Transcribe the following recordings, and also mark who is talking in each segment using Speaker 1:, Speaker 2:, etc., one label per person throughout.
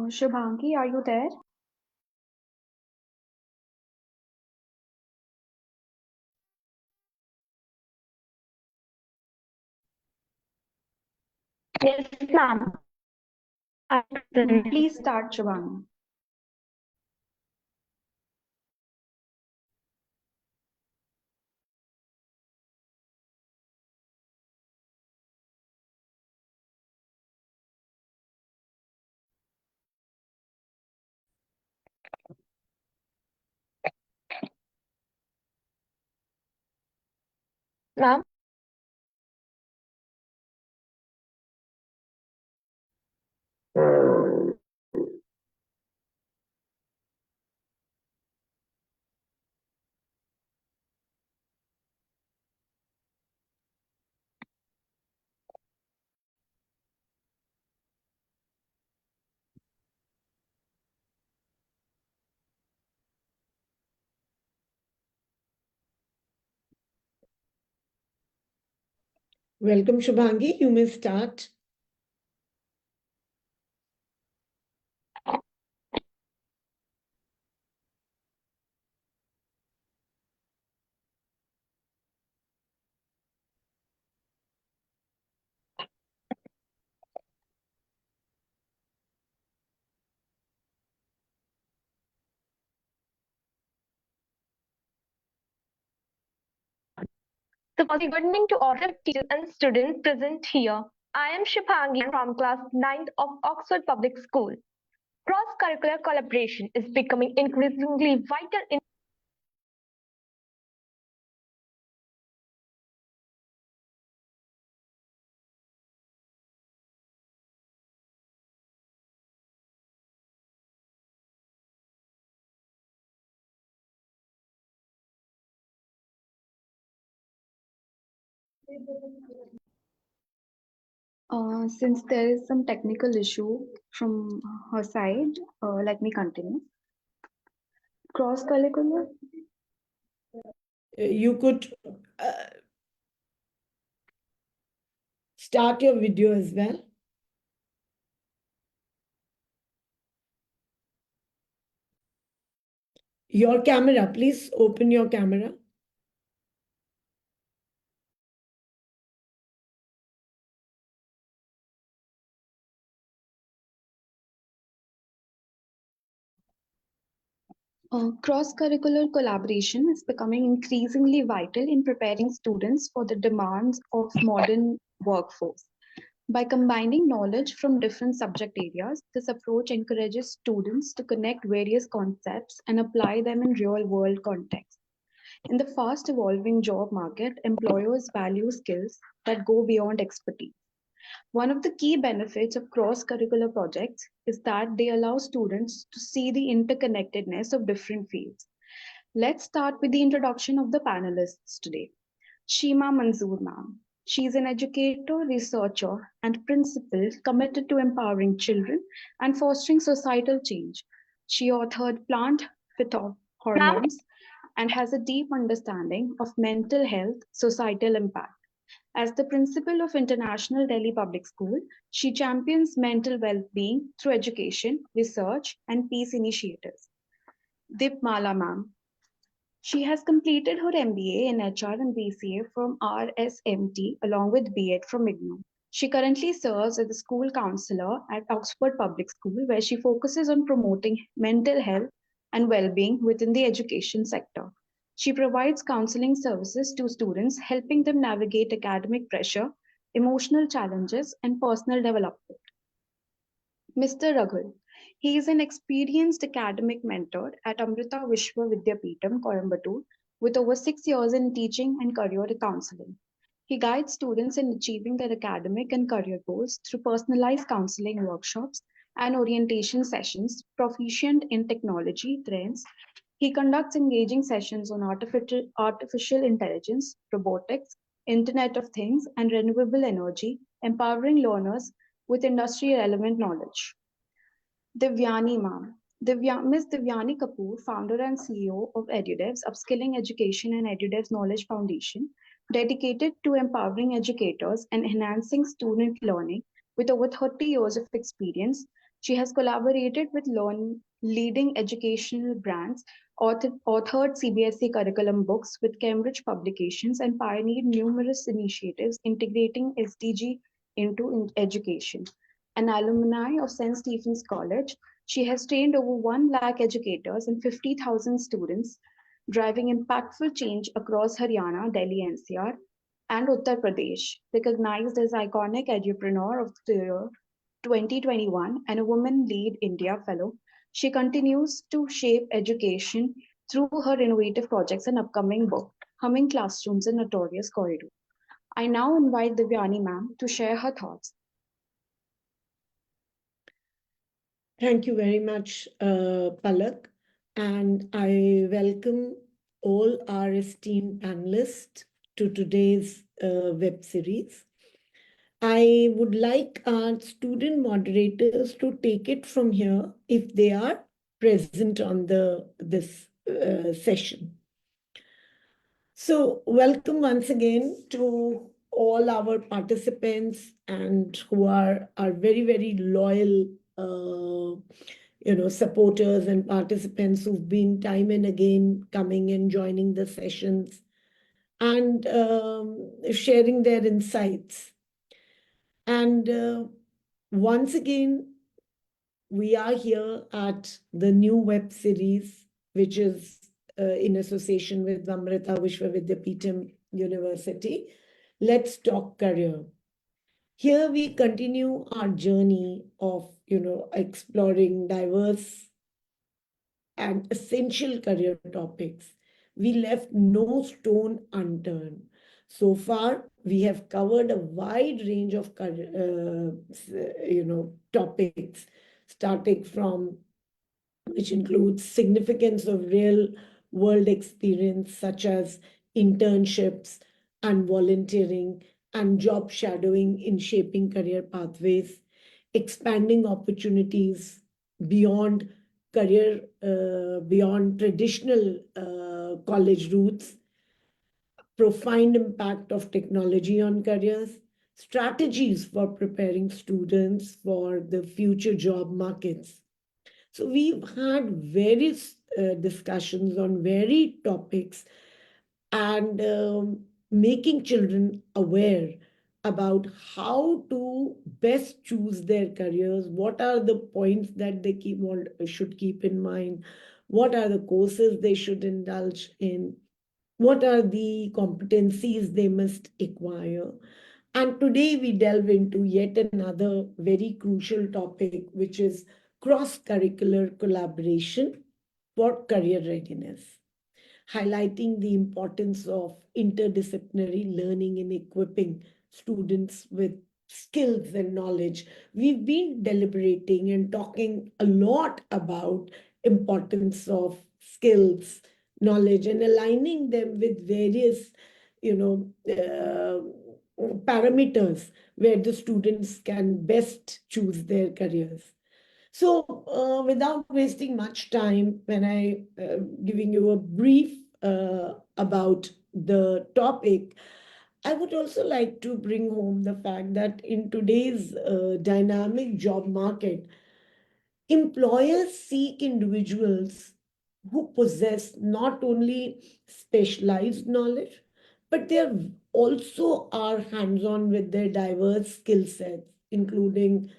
Speaker 1: Shubhangi, are you there?
Speaker 2: Yes, ma'am.
Speaker 1: Please start, Shubhangi.
Speaker 2: Ma'am.
Speaker 3: Welcome, Shubhangi. You may start.
Speaker 2: So, good evening to all the teachers and students present here. I am Shubhangi from class 9th of Oxford Public School. Cross-curricular collaboration is becoming increasingly vital in
Speaker 1: Since there is some technical issue from her side, let me continue. Cross-curricular.
Speaker 3: You could start your video as well. Your camera, please open your camera.
Speaker 1: Cross-curricular collaboration is becoming increasingly vital in preparing students for the demands of modern workforce. By combining knowledge from different subject areas, this approach encourages students to connect various concepts and apply them in real-world contexts. In the fast evolving job market, employers value skills that go beyond expertise. One of the key benefits of cross curricular projects is that they allow students to see the interconnectedness of different fields. Let's start with the introduction of the panelists today. Shima Manzoor ma'am. She is an educator, researcher, and principal committed to empowering children and fostering societal change. She authored Plant
Speaker 2: ma'am.
Speaker 1: Hormones and has a deep understanding of mental health societal impact. As the principal of International Delhi Public School, she champions mental well-being through education, research, and peace initiatives. Dipmala ma'am. She has completed her MBA in HR and BCA from RSMT along with B.Ed from IGNOU. She currently serves as a school counselor at Oxford Public School, where she focuses on promoting mental health and well-being within the education sector. She provides counseling services to students, helping them navigate academic pressure, emotional challenges, and personal development. Mr. Raghul. He is an experienced academic mentor at Amrita Vishwa Vidyapeetham, Coimbatore, with over 6 years in teaching and career counseling. He guides students in achieving their academic and career goals through personalized counseling workshops and orientation sessions, proficient in technology trends, He conducts engaging sessions on artificial intelligence, robotics, Internet of Things, and renewable energy, empowering learners with industry relevant knowledge. Divyani Ma'am. Ms. Divyani Kapoor, founder and CEO of Edudevs, Upskilling Education and Edudevs Knowledge Foundation, dedicated to empowering educators and enhancing student learning with over 30 years of experience. She has collaborated with leading educational brands, authored CBSE curriculum books with Cambridge Publications, and pioneered numerous initiatives integrating SDG into education. An alumni of St. Stephen's College, she has trained over 1 lakh educators and 50,000 students, driving impactful change across Haryana, Delhi NCR, and Uttar Pradesh. Recognized as iconic edupreneur of the year 2021 and a Women Lead India Fellow, she continues to shape education through her innovative projects and upcoming book, Humming Classrooms in Notorious Corridor. I now invite Divyani ma'am to share her thoughts.
Speaker 3: Thank you very much, Palak. And I welcome all our esteemed panelists to today's web series. I would like our student moderators to take it from here if they are present on this session. So welcome once again to all our participants and who are very, very loyal supporters and participants who've been time and again coming and joining the sessions and sharing their insights. And once again, we are here at the new web series, which is in association with Amrita Vishwa Vidyapeetham University. Let's Talk Career. Here we continue our journey of, exploring diverse and essential career topics. We left no stone unturned. So far, we have covered a wide range of topics, starting from which includes significance of real world experience such as internships and volunteering and job shadowing in shaping career pathways, expanding opportunities beyond beyond traditional college routes, profound impact of technology on careers, strategies for preparing students for the future job markets. So we've had various discussions on varied topics and making children aware about how to best choose their careers, what are the points that they should keep in mind, what are the courses they should indulge in, what are the competencies they must acquire. And today we delve into yet another very crucial topic, which is cross-curricular collaboration for career readiness, highlighting the importance of interdisciplinary learning in equipping students with skills and knowledge. We've been deliberating and talking a lot about importance of skills, knowledge, and aligning them with various, parameters where the students can best choose their careers. So without wasting much time, when I giving you a brief about the topic, I would also like to bring home the fact that in today's dynamic job market, employers seek individuals who possess not only specialized knowledge, but they also are hands-on with their diverse skill sets, including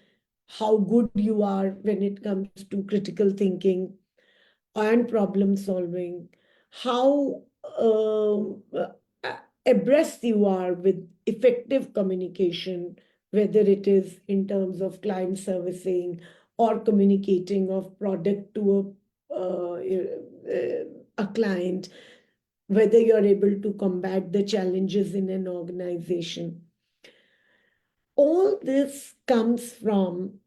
Speaker 3: how good you are when it comes to critical thinking and problem solving, how abreast you are with effective communication, whether it is in terms of client servicing or communicating of product to a client, whether you're able to combat the challenges in an organization. All this comes from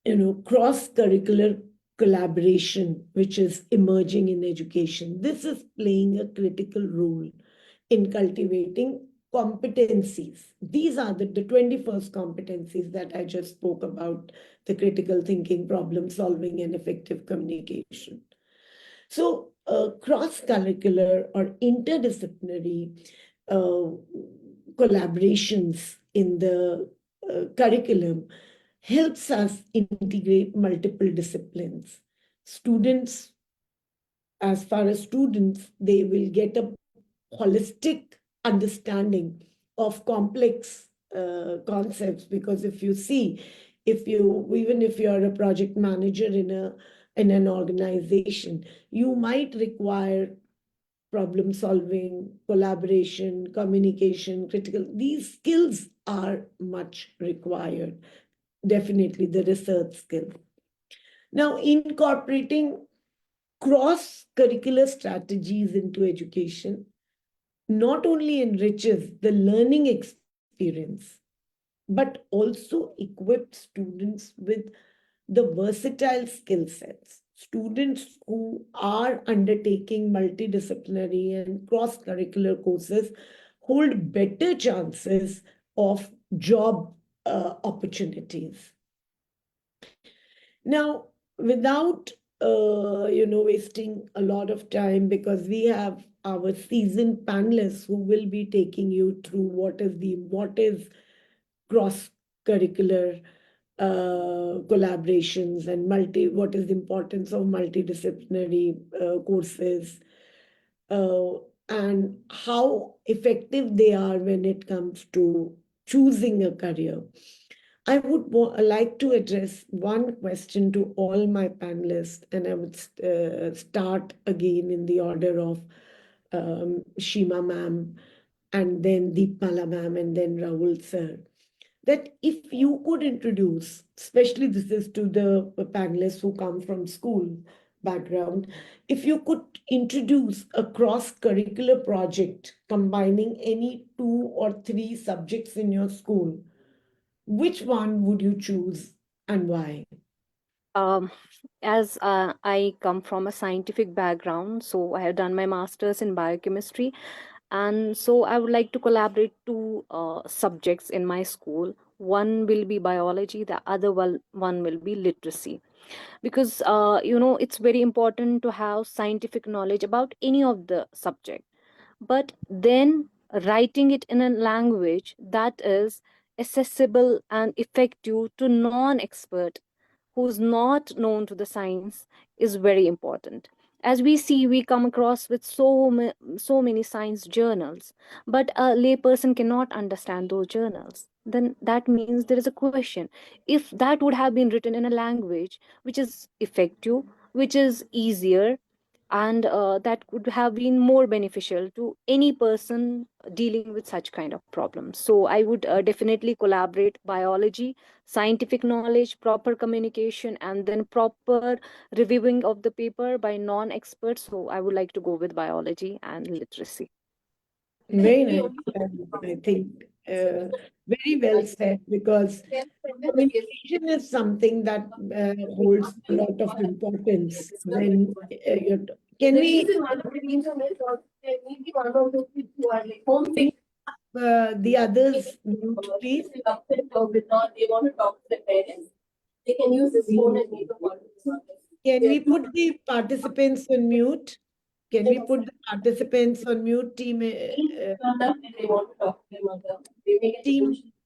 Speaker 3: cross-curricular collaboration, which is emerging in education. This is playing a critical role in cultivating competencies. These are the 21st competencies that I just spoke about: the critical thinking, problem solving, and effective communication. So, cross-curricular or interdisciplinary collaborations in the curriculum helps us integrate multiple disciplines. Students, as far as students, they will get a holistic understanding of complex concepts, because if you see, if you, even if you are a project manager in an organization, you might require problem solving, collaboration, communication, critical. These skills are much required. Definitely the research skill. Now, incorporating cross-curricular strategies into education not only enriches the learning experience, but also equips students with the versatile skill sets. Students who are undertaking multidisciplinary and cross-curricular courses hold better chances of job opportunities. Now, without wasting a lot of time, because we have our seasoned panelists who will be taking you through what is cross curricular collaborations and what is the importance of multidisciplinary courses, uh, and how effective they are when it comes to choosing a career. I would like to address one question to all my panelists, and I would start again in the order of Shima ma'am, and then Deepmala ma'am, and then Rahul sir. That if you could introduce, especially this is to the panelists who come from school background, if you could introduce a cross-curricular project combining any 2 or 3 subjects in your school, which one would you choose and why?
Speaker 4: Um, as I come from a scientific background, so I have done my master's in biochemistry, and so I would like to collaborate 2 subjects in my school. One will be biology, the other one will be literacy, because it's very important to have scientific knowledge about any of the subject, but then writing it in a language that is accessible and effective to non-expert who's not known to the science is very important. As we see, we come across with so many science journals, but a layperson cannot understand those journals. Then that means there is a question. If that would have been written in a language which is effective, which is easier, and that could have been more beneficial to any person dealing with such kind of problems. So I would definitely collaborate biology, scientific knowledge, proper communication, and then proper reviewing of the paper by non-experts. So I would like to go with biology and literacy.
Speaker 3: Very nice. I think very well said, because communication is something that holds a lot of importance when you're. Can we the others mute, please? Can we put the participants on mute? Can we put the participants on mute, team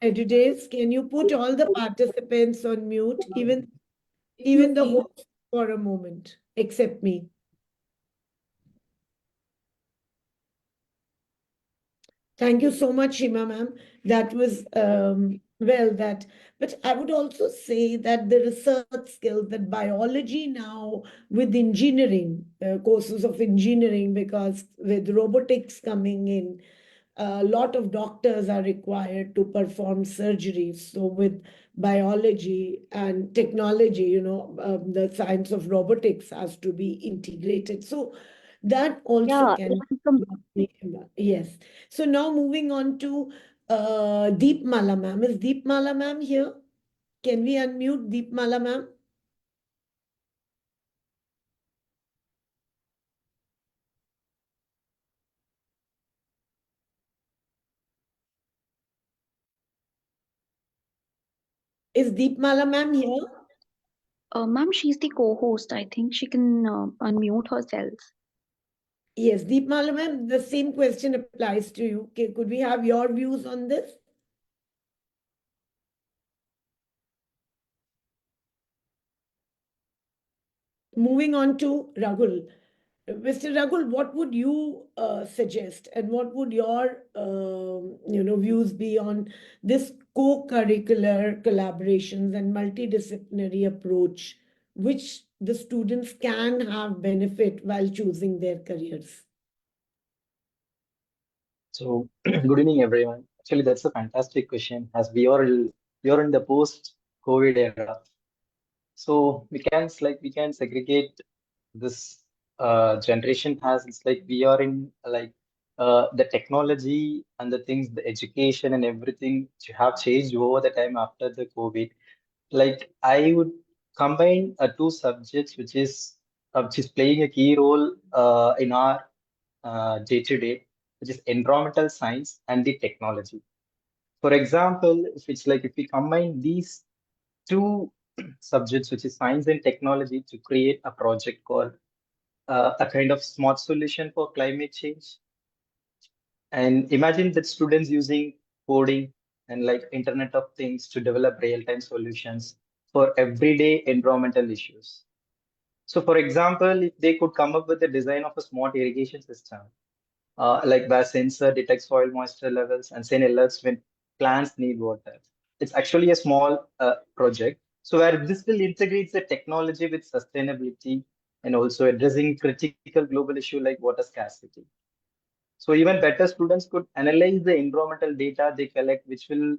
Speaker 3: Edudevs? Can you put all the participants on mute, even the host for a moment, except me? Thank you so much, Shima ma'am. That was well that, but I would also say that the research skills, that biology now with engineering, courses of engineering, because with robotics coming in, a lot of doctors are required to perform surgeries. So with biology and technology, the science of robotics has to be integrated. So that also
Speaker 4: Yeah,
Speaker 3: can be, yes. So now moving on to Deepmala ma'am. Is Deepmala ma'am here? Can we unmute Deepmala ma'am? Is Deepmala ma'am here?
Speaker 1: Ma'am, she's the co-host. I think she can unmute herself.
Speaker 3: Yes, Deepmala ma'am, the same question applies to you. Okay, could we have your views on this? Moving on to Rahul. Mr. Rahul, what would you suggest, and what would your views be on this co-curricular collaborations and multidisciplinary approach, which the students can have benefit while choosing their careers?
Speaker 5: So, good evening, everyone. Actually, that's a fantastic question as we are in the post-COVID era. So we can segregate this generation has it's like we are in like the technology and the things, the education and everything have changed over the time after the COVID. Like I would combine two subjects which is playing a key role in our day to day, which is environmental science and the technology. For example, if we combine these two subjects, which is science and technology, to create a project called a kind of smart solution for climate change. And imagine that students using coding and like Internet of Things to develop real-time solutions for everyday environmental issues. So, for example, if they could come up with the design of a smart irrigation system, like where sensor detects soil moisture levels and send alerts when plants need water. It's actually a small project. So where this will integrate the technology with sustainability and also addressing critical global issue like water scarcity. So even better, students could analyze the environmental data they collect, which will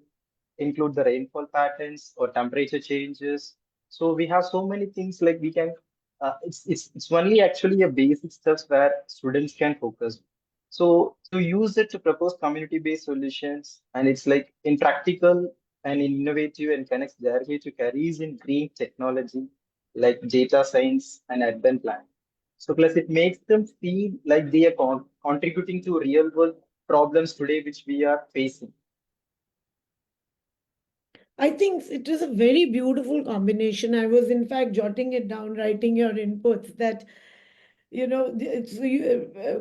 Speaker 5: include the rainfall patterns or temperature changes. So we have so many things like we can. It's only actually a basic steps where students can focus. So to use it to propose community-based solutions, and it's like in practical and innovative and connects directly to careers in green technology like data science and urban planning. So plus it makes them feel like they are contributing to real world problems today which we are facing.
Speaker 3: I think it is a very beautiful combination. I was, in fact, jotting it down, writing your inputs that,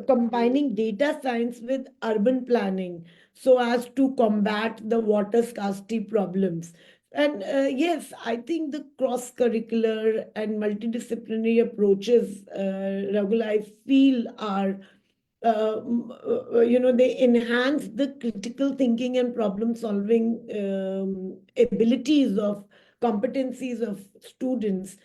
Speaker 3: combining data science with urban planning so as to combat the water scarcity problems. And yes, I think the cross-curricular and multidisciplinary approaches, Ragul, I feel are they enhance the critical thinking and problem solving abilities of competencies of students,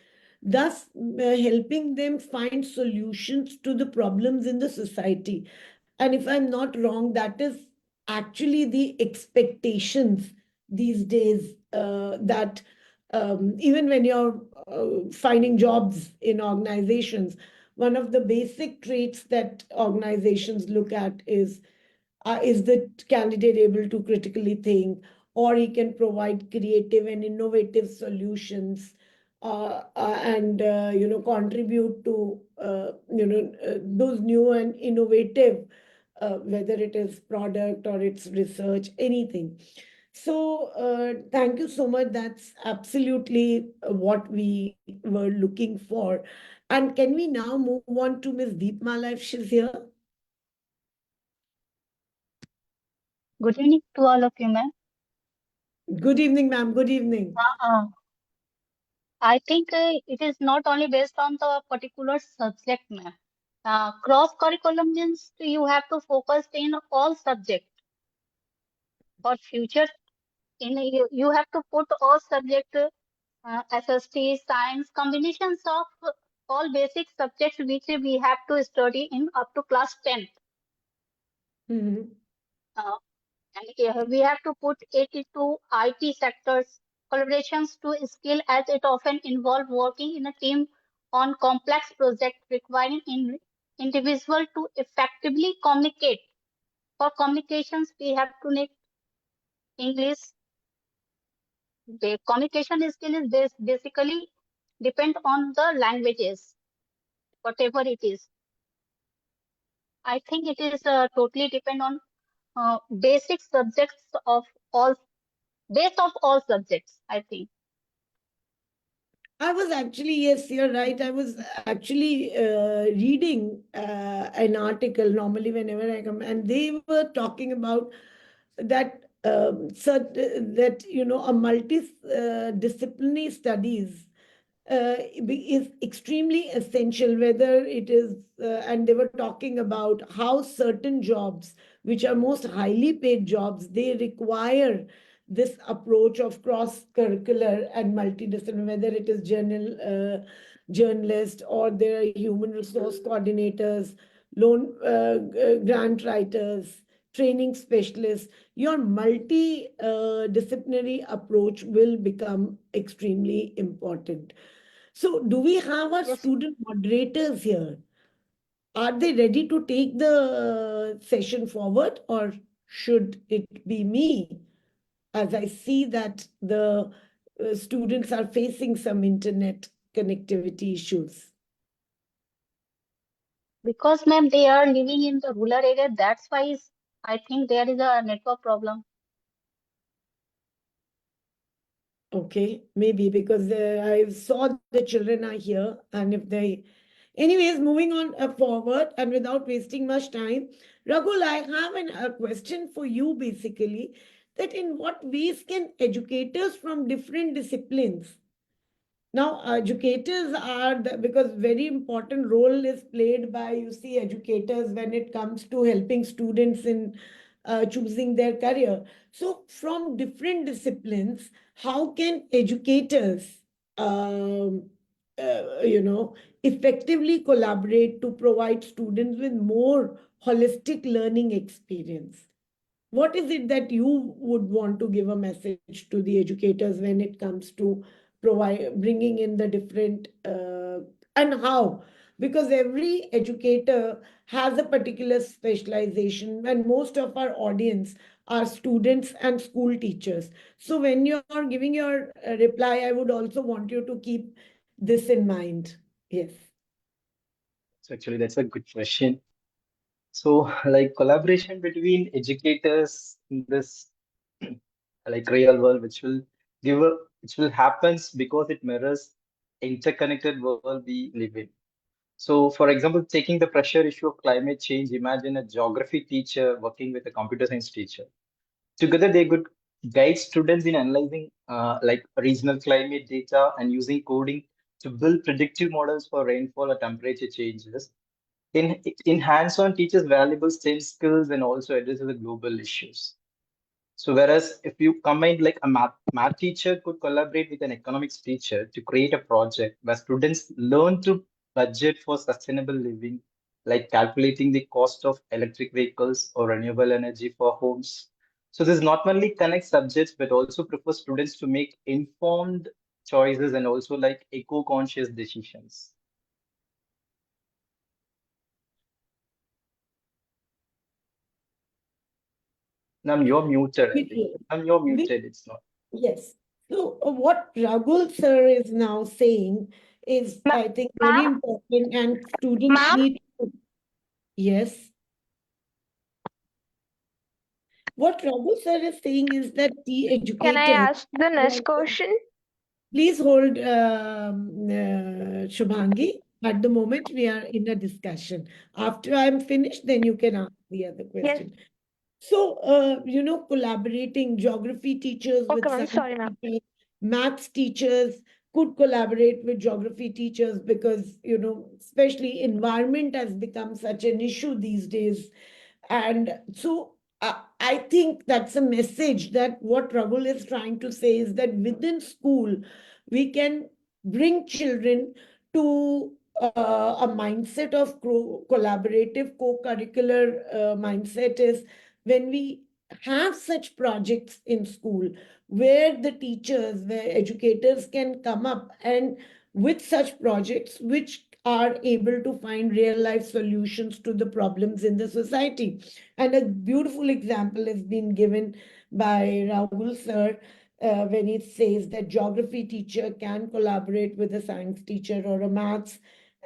Speaker 3: thus helping them find solutions to the problems in the society. And if I'm not wrong, that is actually the expectations these days, that even when you're finding jobs in organizations, one of the basic traits that organizations look at is the candidate able to critically think, or he can provide creative and innovative solutions, and contribute to those new and innovative, whether it is product or it's research, anything. So thank you so much. That's absolutely what we were looking for. And can we now move on to Ms. Deepmala if she's here?
Speaker 6: Good evening to all of you, ma'am.
Speaker 3: Good evening, ma'am. Good evening.
Speaker 6: I think it is not only based on the particular subject, ma'am. Cross-curriculum means you have to focus in all subjects. For future, you have to put all subject, SST, science, combinations of all basic subjects which we have to study in up to class 10th.
Speaker 3: Mhm.
Speaker 6: And we have to put it into IT sectors, collaborations to skill as it often involve working in a team on complex projects requiring individual to effectively communicate. For communications, we have to need English. The communication skill is basically depend on the languages, whatever it is. I think it is totally depend on basic subjects of all, base of all subjects, I think.
Speaker 3: I was actually, yes, you're right. I was actually reading an article normally whenever I come, and they were talking about that that a multi-disciplinary studies is extremely essential, whether it is, and they were talking about how certain jobs, which are most highly paid jobs, they require this approach of cross-curricular and multidisciplinary, whether it is journalist or their human resource coordinators, loan grant writers, training specialists. Your multi-disciplinary approach will become extremely important. So, do we have our
Speaker 2: Yes.
Speaker 3: student moderators here? Are they ready to take the session forward, or should it be me? As I see that the students are facing some internet connectivity issues.
Speaker 6: Because, ma'am, they are living in the rural area. That's why I think there is a network problem.
Speaker 3: Okay, maybe because I saw the children are here, and if they, anyways, moving on forward and without wasting much time, Ragul, I have a question for you basically, that in what ways can educators from different disciplines. Now, educators are because very important role is played by, you see, educators when it comes to helping students in choosing their career. So, from different disciplines, how can educators, um, effectively collaborate to provide students with more holistic learning experience? What is it that you would want to give a message to the educators when it comes to bringing in the different and how? Because every educator has a particular specialization, and most of our audience are students and school teachers. So when you're giving your reply, I would also want you to keep this in mind. Yes.
Speaker 5: So actually, that's a good question. So, like collaboration between educators in this like real world, which will happens because it mirrors interconnected world we live in. So, for example, taking the pressure issue of climate change, imagine a geography teacher working with a computer science teacher. Together, they could guide students in analyzing like regional climate data and using coding to build predictive models for rainfall or temperature changes. In hands-on, teaches valuable STEM skills and also addresses the global issues. So whereas if you combine like a math teacher could collaborate with an economics teacher to create a project where students learn to budget for sustainable living, like calculating the cost of electric vehicles or renewable energy for homes. So this not only connects subjects but also prefers students to make informed choices and also like eco-conscious decisions. Now you're muted, I think. Now you're muted, it's not.
Speaker 3: Yes. So what Ragul sir is now saying is, I think, very
Speaker 2: Ma'am,
Speaker 3: important, and students
Speaker 2: ma'am,
Speaker 3: need to, yes. What Ragul sir is saying is that the
Speaker 2: can I
Speaker 3: educators,
Speaker 2: ask the next question?
Speaker 3: please hold, Shubhangi. At the moment, we are in a discussion. After I'm finished, then you can ask the other
Speaker 2: Yes.
Speaker 3: question. So, collaborating geography teachers
Speaker 2: Okay,
Speaker 3: with
Speaker 2: ma'am.
Speaker 3: science
Speaker 2: Sorry, ma'am.
Speaker 3: teachers, maths teachers could collaborate with geography teachers because, especially environment has become such an issue these days. And so I think that's a message that what Ragul is trying to say is that within school, we can bring children to a mindset of collaborative, co-curricular mindset is when we have such projects in school where the teachers, where educators can come up and with such projects which are able to find real life solutions to the problems in the society. And a beautiful example has been given by Rahul sir when he says that geography teacher can collaborate with a science teacher or a maths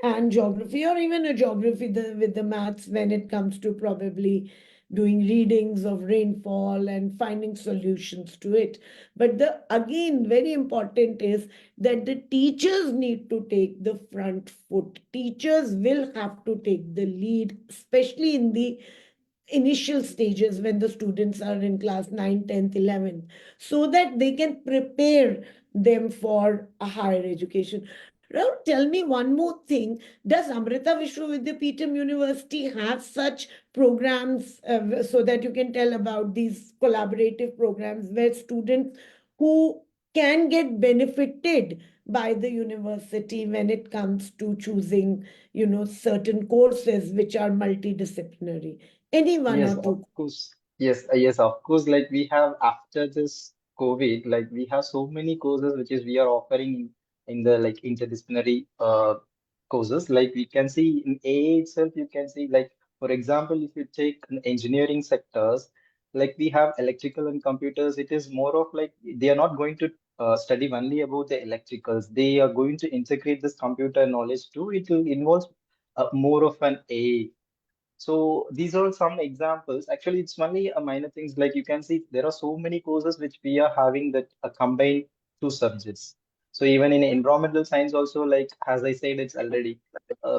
Speaker 3: and geography, or even a geography with the maths when it comes to probably doing readings of rainfall and finding solutions to it. But the again, very important is that the teachers need to take the front foot. Teachers will have to take the lead, especially in the initial stages when the students are in class 9, 10th, 11th, so that they can prepare them for a higher education. Rahul, tell me one more thing. Does Amrita Vishwa Vidyapeetham University have such programs so that you can tell about these collaborative programs where students who can get benefited by the university when it comes to choosing, certain courses which are multidisciplinary? Any one
Speaker 5: Yes,
Speaker 3: or
Speaker 5: of
Speaker 3: two?
Speaker 5: course. Yes, of course. Like we have after this COVID, like we have so many courses which is we are offering in the like interdisciplinary courses. Like we can see in AA itself, you can see like for example, if you take an engineering sectors, like we have electrical and computers, it is more of like they are not going to study only about the electricals. They are going to integrate this computer knowledge too. It will involve more of an AA. So these are some examples. Actually, it's only a minor things. Like you can see, there are so many courses which we are having that combine two subjects. So even in environmental science also, like as I said, it's already.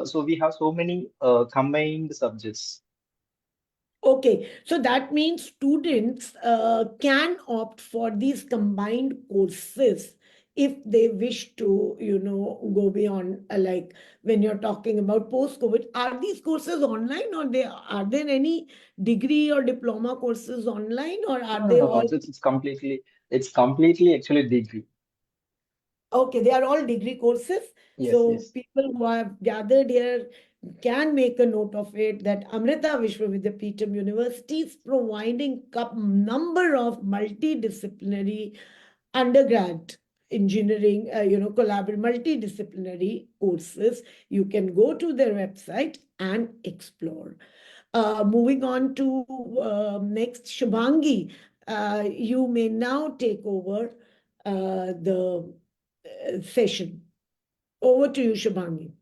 Speaker 5: So we have so many combined subjects.
Speaker 3: Okay, so that means students can opt for these combined courses if they wish to, go beyond, like when you're talking about post-COVID. Are these courses online, or are there any degree or diploma courses online, or are
Speaker 5: No,
Speaker 3: they
Speaker 5: no, no.
Speaker 3: all?
Speaker 5: It's completely actually degree.
Speaker 3: Okay, they are all degree courses.
Speaker 5: Yes,
Speaker 3: So
Speaker 5: yes.
Speaker 3: people who have gathered here can make a note of it that Amrita Vishwa Vidyapeetham University is providing a number of multidisciplinary undergrad engineering, multidisciplinary courses. You can go to their website and explore. Moving on to next, Shubhangi, you may now take over the session. Over to you, Shubhangi.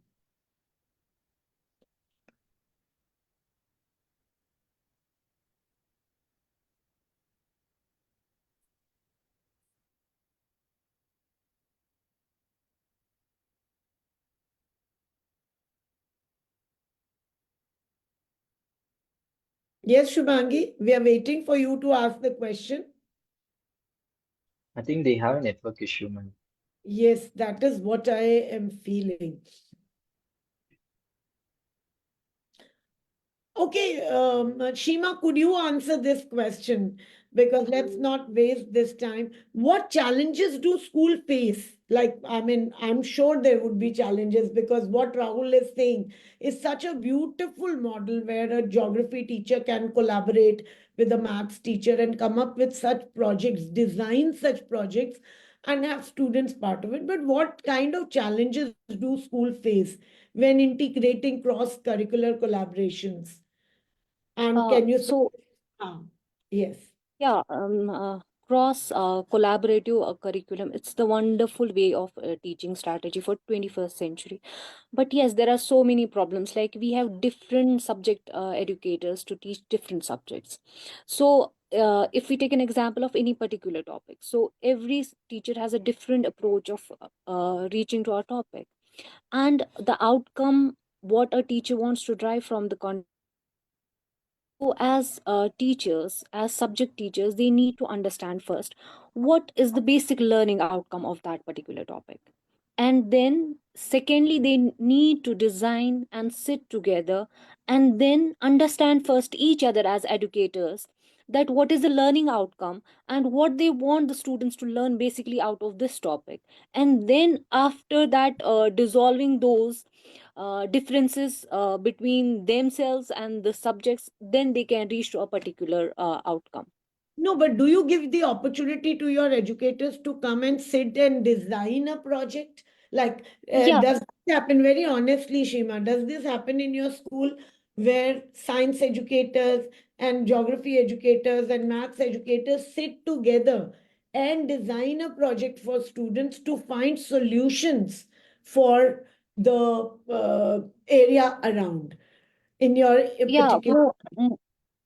Speaker 3: Yes, Shubhangi, we are waiting for you to ask the question.
Speaker 5: I think they have a network issue, man.
Speaker 3: Yes, that is what I am feeling. Okay, Shima, could you answer this question? Because let's not waste this time. What challenges do school face? Like, I mean, I'm sure there would be challenges, because what Rahul is saying is such a beautiful model where a geography teacher can collaborate with a maths teacher and come up with such projects, design such projects, and have students part of it. But what kind of challenges do school face when integrating cross-curricular collaborations? And can you say,
Speaker 4: So
Speaker 3: ah, yes.
Speaker 4: yeah, cross collaborative curriculum, it's the wonderful way of teaching strategy for 21st century. But yes, there are so many problems. Like we have different subject educators to teach different subjects. So if we take an example of any particular topic, so every teacher has a different approach of reaching to our topic, and the outcome what a teacher wants to drive from the content is different. So as teachers, as subject teachers, they need to understand first what is the basic learning outcome of that particular topic, and then secondly they need to design and sit together and then understand first each other as educators, that what is the learning outcome and what they want the students to learn basically out of this topic, and then after that dissolving those differences between themselves and the subjects, then they can reach to a particular outcome.
Speaker 3: No, but do you give the opportunity to your educators to come and sit and design a project? Like,
Speaker 4: Yeah.
Speaker 3: does this happen, very honestly, Shima, does this happen in your school where science educators and geography educators and maths educators sit together and design a project for students to find solutions for the area around in your
Speaker 4: Yeah,
Speaker 3: particular?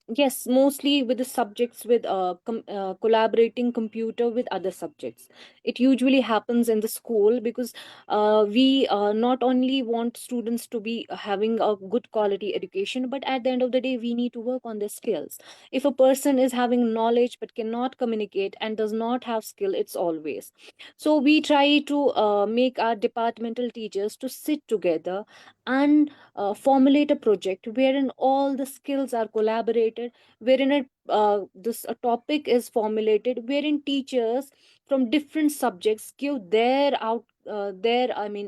Speaker 4: Yes, mostly with the subjects with collaborating computer with other subjects. It usually happens in the school because we not only want students to be having a good quality education, but at the end of the day, we need to work on their skills. If a person is having knowledge but cannot communicate and does not have skill, it's always. So we try to make our departmental teachers to sit together and formulate a project wherein all the skills are collaborated, wherein a topic is formulated, wherein teachers from different subjects give their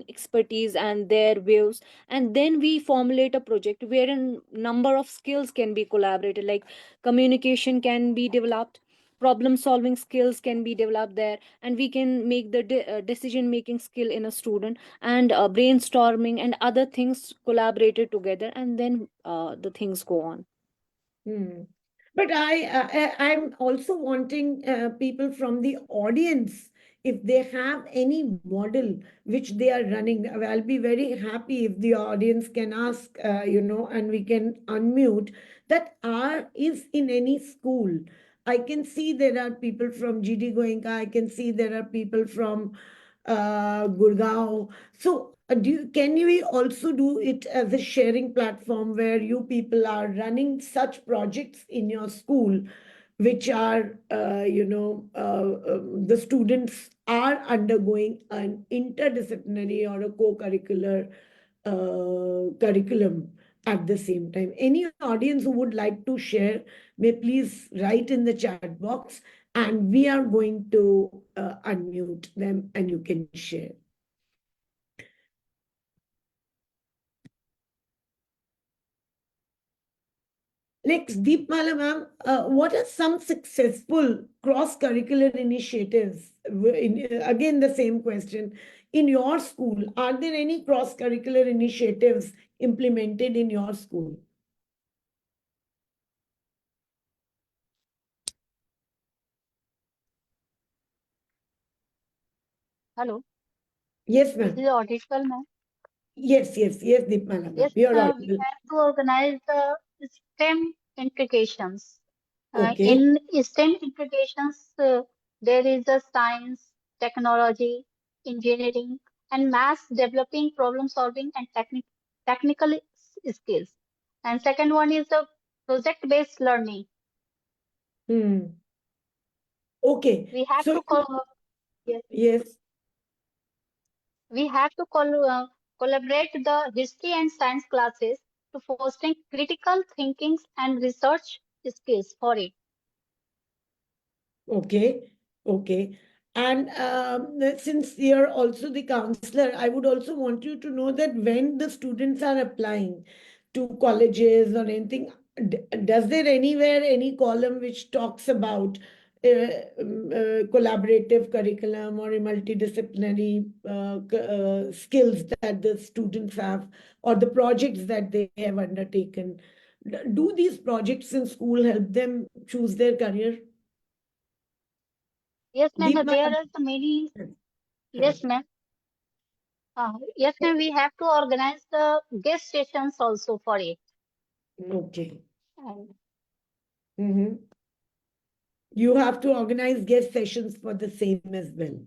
Speaker 4: expertise and their views, and then we formulate a project wherein number of skills can be collaborated, like communication can be developed, problem solving skills can be developed there, and we can make the decision making skill in a student, and brainstorming and other things collaborated together, and then the things go on.
Speaker 3: Hmm. But I'm also wanting people from the audience, if they have any model which they are running. I'll be very happy if the audience can ask, and we can unmute that are is in any school. I can see there are people from GD Goenka. I can see there are people from Gurgaon. So, can we also do it as a sharing platform where you people are running such projects in your school, which are, the students are undergoing an interdisciplinary or a co-curricular curriculum at the same time? Any audience who would like to share may please write in the chat box, and we are going to unmute them and you can share. Next, Deepmala ma'am, what are some successful cross-curricular initiatives? Again, the same question. In your school, are there any cross-curricular initiatives implemented in your school?
Speaker 6: Hello,
Speaker 3: Yes,
Speaker 6: is
Speaker 3: ma'am.
Speaker 6: it audible now?
Speaker 3: Yes, Deepmala ma'am.
Speaker 6: Yes,
Speaker 3: You're
Speaker 6: we
Speaker 3: audible.
Speaker 6: have to organize the STEM integrations.
Speaker 3: Okay.
Speaker 6: In STEM integrations, there is a science, technology, engineering, and maths developing problem solving and technical skills. And second one is the project-based learning.
Speaker 3: Hmm. Okay.
Speaker 6: We have
Speaker 3: So,
Speaker 6: to yes,
Speaker 3: yes.
Speaker 6: we have to collaborate the history and science classes to fostering critical thinking and research skills for it.
Speaker 3: Okay, okay. And since you're also the counselor, I would also want you to know that when the students are applying to colleges or anything, does there anywhere any column which talks about collaborative curriculum or multidisciplinary skills that the students have, or the projects that they have undertaken? Do these projects in school help them choose their career?
Speaker 6: Yes, ma'am.
Speaker 3: Deep
Speaker 6: There are so many. Yes, ma'am. Yes, ma'am. We have to organize the guest sessions also for it.
Speaker 3: Okay.
Speaker 6: And
Speaker 3: Mhm. You have to organize guest sessions for the same as well.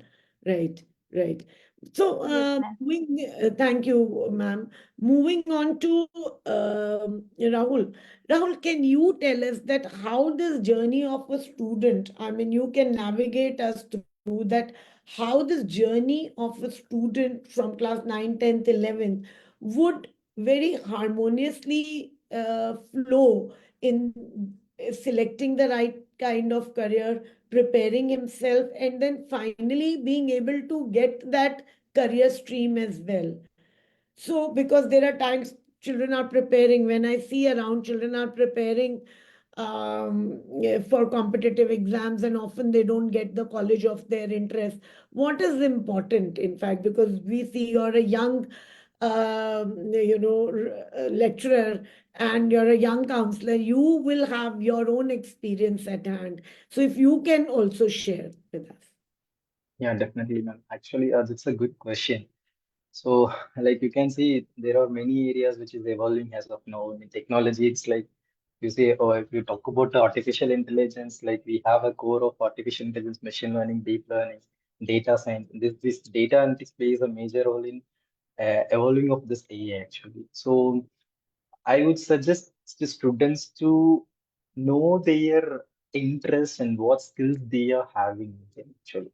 Speaker 3: Right, right. So,
Speaker 6: yes, ma'am.
Speaker 3: thank you, ma'am. Moving on to Rahul. Rahul, can you tell us that how this journey of a student, I mean, you can navigate us through that, how this journey of a student from class 9, 10th, 11th would very harmoniously flow in selecting the right kind of career, preparing himself, and then finally being able to get that career stream as well. So, because there are times children are preparing, when I see around, children are preparing yeah, for competitive exams, and often they don't get the college of their interest. What is important, in fact, because we see you're a young, lecturer, and you're a young counselor, you will have your own experience at hand. So, if you can also share with us.
Speaker 5: Yeah, definitely, ma'am. Actually, that's a good question. So, like you can see, there are many areas which is evolving as of now. In technology, it's like You see, or if you talk about the artificial intelligence, like we have a core of artificial intelligence, machine learning, deep learning, data science. This data analytics plays a major role in evolving of this AI actually. So I would suggest the students to know their interests and what skills they are having actually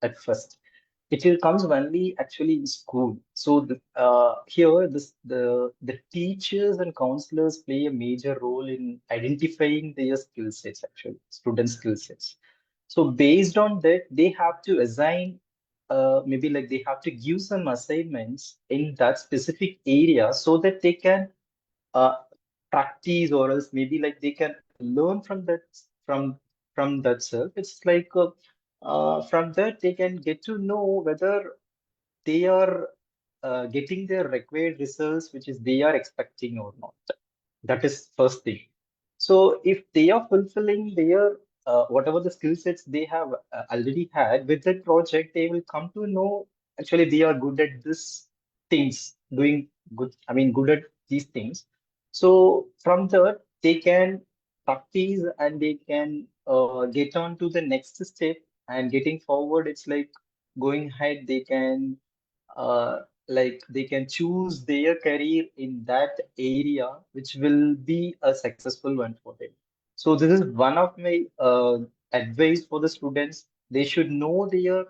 Speaker 5: at first. It will comes only actually in school. So here the teachers and counselors play a major role in identifying their skill sets actually, student skill sets. So based on that, they have to assign maybe like they have to give some assignments in that specific area so that they can uh, practice or else maybe like they can learn from that from from that self. It's like from that they can get to know whether they are getting their required results which is they are expecting or not. That is first thing. So if they are fulfilling their whatever the skill sets they have already had with that project, they will come to know actually they are good at this things, doing good. I mean, good at these things. So from that they can practice and they can get on to the next step and getting forward. It's like going ahead. They can like they can choose their career in that area, which will be a successful one for them. So this is one of my advice for the students. They should know their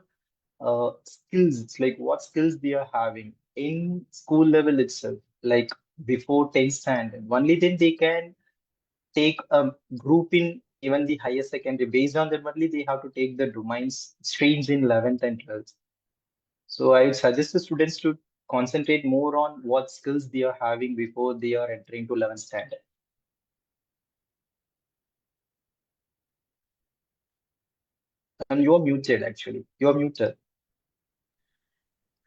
Speaker 5: skills. It's like what skills they are having in school level itself, like before 10th standard. Only then they can take a group in even the higher secondary. Based on that, only they have to take the domains streams in 11th and 12th. So I would suggest the students to concentrate more on what skills they are having before they are entering to 11th standard. And you're muted, actually. You're muted.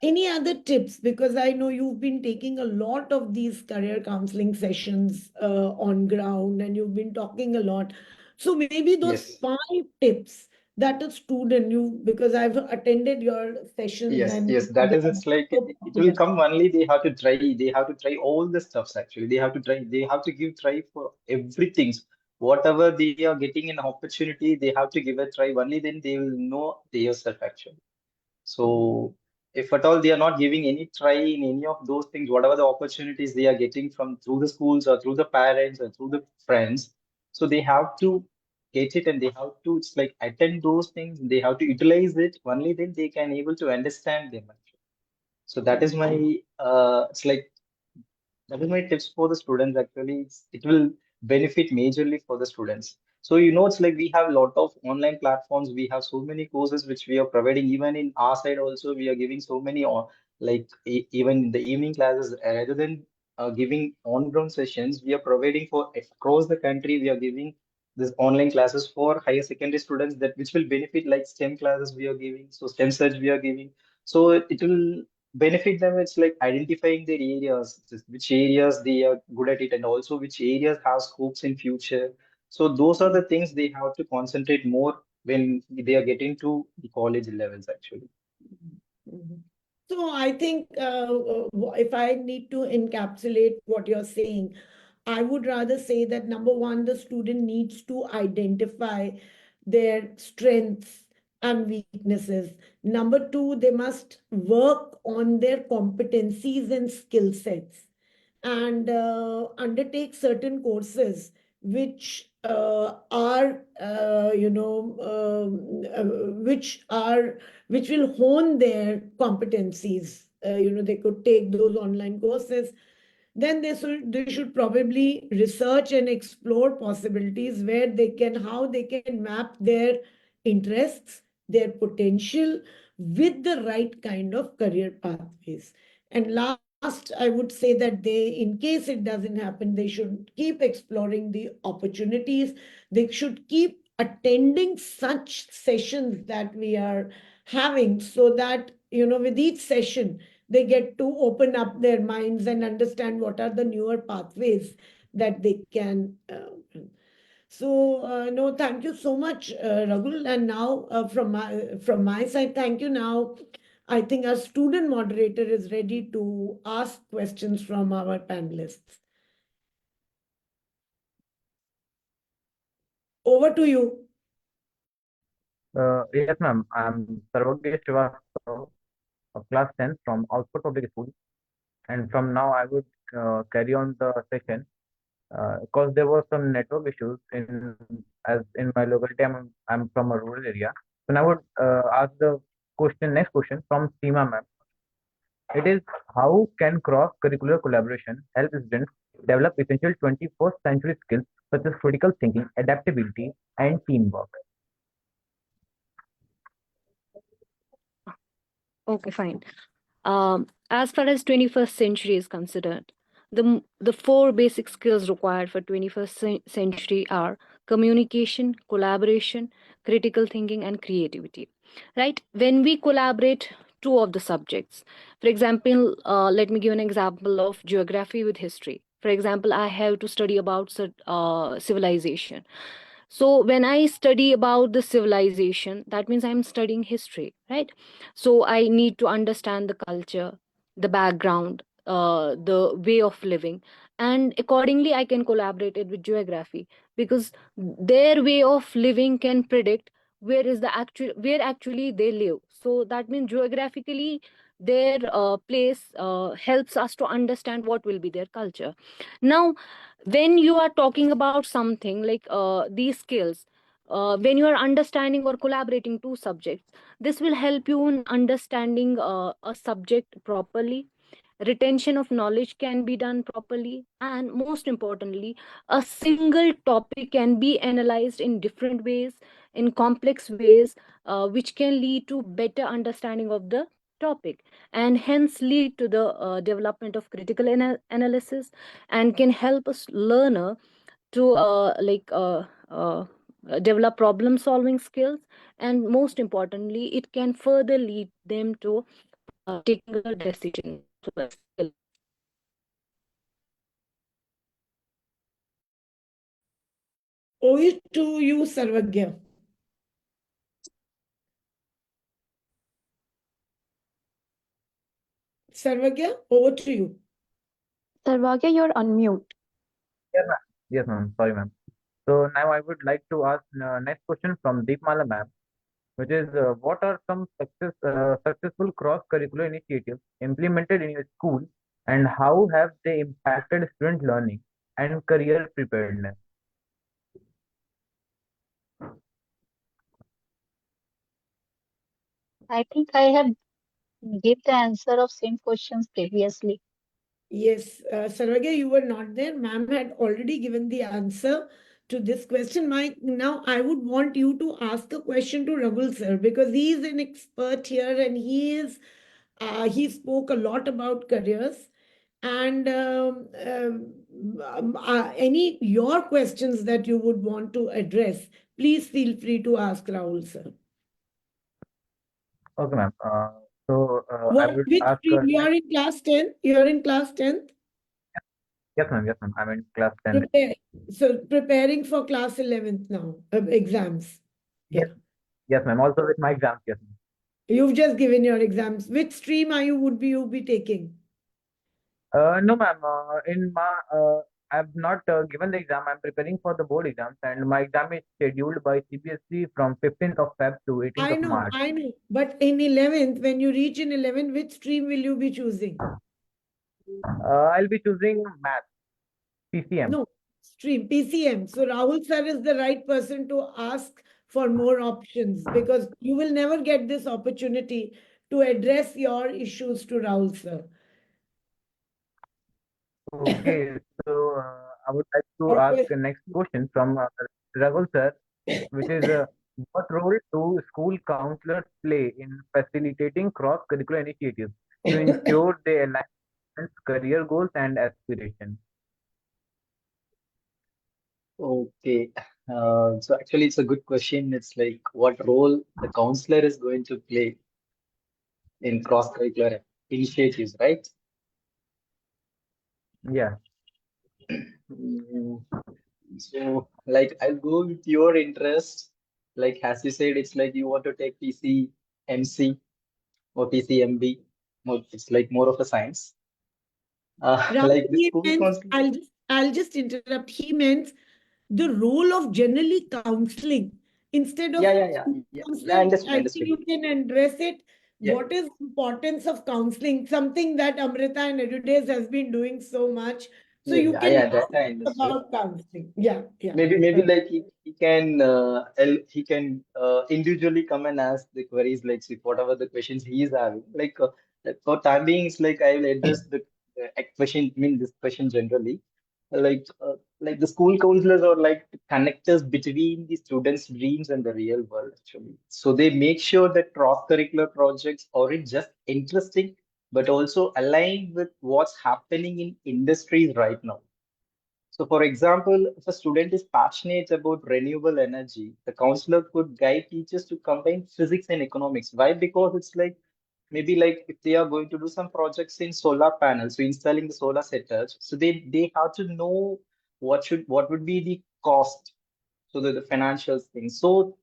Speaker 3: Any other tips? Because I know you've been taking a lot of these career counseling sessions on ground and you've been talking a lot. So maybe those
Speaker 5: Yes.
Speaker 3: 5 tips that a student you, because I've attended your sessions
Speaker 5: Yes,
Speaker 3: and
Speaker 5: yes, that
Speaker 3: they
Speaker 5: is,
Speaker 3: are
Speaker 5: it's like
Speaker 3: so
Speaker 5: it will
Speaker 3: popular.
Speaker 5: come only they have to try all the stuffs actually. They have to give try for everything. Whatever they are getting an opportunity, they have to give a try. Only then they will know themselves actually. So if at all they are not giving any try in any of those things, whatever the opportunities they are getting from through the schools or through the parents or through the friends, so they have to get it and they have to it's like attend those things. They have to utilize it. Only then they can able to understand them. So that is my it's like that is my tips for the students actually. It will benefit majorly for the students. So it's like we have a lot of online platforms. We have so many courses which we are providing. Even in our side also, we are giving so many like even in the evening classes rather than giving on-ground sessions, we are providing for across the country. We are giving this online classes for higher secondary students that which will benefit like STEM classes we are giving. So STEM search we are giving. So it will benefit them. It's like identifying their areas, which areas they are good at it, and also which areas have scopes in future. So those are the things they have to concentrate more when they are getting to the college levels actually.
Speaker 3: Mhm. So I think if I need to encapsulate what you're saying, I would rather say that number one, the student needs to identify their strengths and weaknesses. Number two, they must work on their competencies and skill sets and undertake certain courses which which will hone their competencies. They could take those online courses. Then they should probably research and explore possibilities where they can how they can map their interests, their potential with the right kind of career pathways. And last, I would say that they, in case it doesn't happen, they should keep exploring the opportunities. They should keep attending such sessions that we are having, so that with each session they get to open up their minds and understand what are the newer pathways that they can so no, thank you so much, Ragul. And now from my side, thank you. Now I think our student moderator is ready to ask questions from our panelists. Over to you.
Speaker 7: Yes, ma'am. I'm Sarvagya Srivastava of class 10 from Oxford Public School. And from now, I would carry on the session because there were some network issues as in my locality. I'm from a rural area. So now I would ask the next question from Seema ma'am. It is, how can cross-curricular collaboration help students develop essential 21st century skills such as critical thinking, adaptability, and teamwork?
Speaker 4: Okay, fine. As far as 21st century is considered, the four basic skills required for 21st century are communication, collaboration, critical thinking, and creativity. Right? When we collaborate two of the subjects, for example, let me give an example of geography with history. For example, I have to study about civilization. So when I study about the civilization, that means I'm studying history, right? So I need to understand the culture, the background, the way of living, and accordingly I can collaborate it with geography, because their way of living can predict where actually they live. So that means geographically their place helps us to understand what will be their culture. Now, when you are talking about something like these skills, when you are understanding or collaborating two subjects, this will help you in understanding a subject properly. Retention of knowledge can be done properly, and most importantly, a single topic can be analyzed in different ways, in complex ways, which can lead to better understanding of the topic, and hence lead to the development of critical analysis, and can help us learner to develop problem solving skills, and most importantly it can further lead them to taking a decision through a skill.
Speaker 3: Over to you, Sarvagya. Sarvagya, over to you.
Speaker 1: Sarvagya, you're unmute.
Speaker 7: Yeah, ma'am. Yes, ma'am. Sorry, ma'am. So now I would like to ask next question from Deepmala ma'am, which is, what are some successful cross-curricular initiatives implemented in your school, and how have they impacted student learning and career preparedness?
Speaker 6: I think I have give the answer of same questions previously.
Speaker 3: Yes, Sarvagya, you were not there. Ma'am had already given the answer to this question. Now I would want you to ask a question to Ragul sir, because he is an expert here and he spoke a lot about careers. And any your questions that you would want to address, please feel free to ask Rahul sir.
Speaker 7: Okay, ma'am. I would
Speaker 3: Which
Speaker 7: ask
Speaker 3: stream? You are
Speaker 7: next.
Speaker 3: in class 10? You are in class 10th?
Speaker 7: Yes, ma'am. Yes, ma'am. I'm in class 10.
Speaker 3: So preparing for class 11th now, exams.
Speaker 7: Yes,
Speaker 3: Yeah.
Speaker 7: yes, ma'am. Also with my exams. Yes, ma'am.
Speaker 3: You've just given your exams. Which stream would you be taking?
Speaker 7: No, ma'am. I've not given the exam. I'm preparing for the board exams, and my exam is scheduled by CBSE from 15th of Feb to 18th of March.
Speaker 3: I know. But in 11th, when you reach in 11th, which stream will you be choosing?
Speaker 7: I'll be choosing math, PCM.
Speaker 3: No, stream, PCM. So Rahul sir is the right person to ask for more options, because you will never get this opportunity to address your issues to Rahul sir.
Speaker 7: Okay, so I would like to
Speaker 3: Or
Speaker 7: ask the next question from Ragul sir, which is, what role do school counselors play in facilitating cross-curricular initiatives to ensure they align with career goals and aspirations?
Speaker 5: Okay. So actually, it's a good question. It's like what role the counselor is going to play in cross-curricular initiatives, right?
Speaker 7: Yeah.
Speaker 5: Mm, So, like, I'll go with your interest. Like, as you said, it's like you want to take PCMC or PCMB. It's like more of a science.
Speaker 3: Rahul,
Speaker 5: Like the school counselor.
Speaker 3: I'll just interrupt. He meant the role of generally counseling instead of
Speaker 5: Yeah.
Speaker 3: counselor. I think
Speaker 5: Understood.
Speaker 3: you can address it.
Speaker 5: Yeah.
Speaker 3: What is importance of counseling? Something that Amrita and Edudevs has been doing so much. So you can
Speaker 5: Yeah, that
Speaker 3: talk
Speaker 5: I understood.
Speaker 3: about counseling. Yeah.
Speaker 5: Maybe like he can individually come and ask the queries, like see whatever the questions he is having. For time being, it's like I will address the question. I mean this question generally. Like the school counselors are like connectors between the students' dreams and the real world actually. So they make sure that cross-curricular projects aren't just interesting, but also aligned with what's happening in industries right now. So, for example, if a student is passionate about renewable energy, the counselor could guide teachers to combine physics and economics. Why? Because it's like maybe like if they are going to do some projects in solar panels, so installing the solar setups, so they have to know what would be the cost, so the financial things. So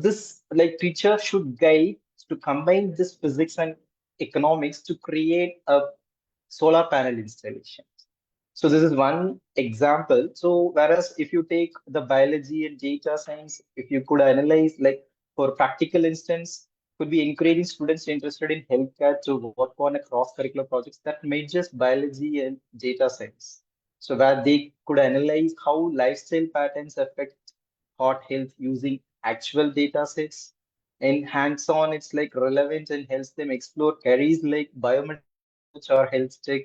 Speaker 5: this like teacher should guide to combine this physics and economics to create a solar panel installation. So this is one example. So whereas if you take the biology and data science, if you could analyze like for practical instance, could be encouraging students interested in healthcare to work on a cross-curricular projects that made just biology and data science. So where they could analyze how lifestyle patterns affect heart health using actual data sets. And hands-on, it's like relevant and helps them explore careers like biomedical research or health tech.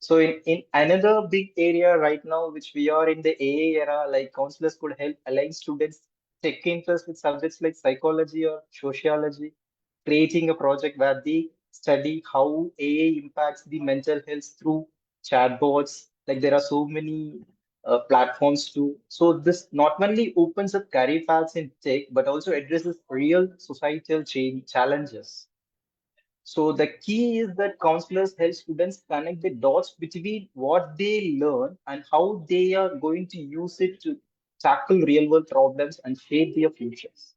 Speaker 5: So in another big area right now, which we are in the AA era, like counselors could help align students' tech interest with subjects like psychology or sociology, creating a project where they study how AA impacts the mental health through chatbots. Like there are so many platforms too. So this not only opens up career paths in tech, but also addresses real societal change challenges. So the key is that counselors help students connect the dots between what they learn and how they are going to use it to tackle real world problems and shape their futures.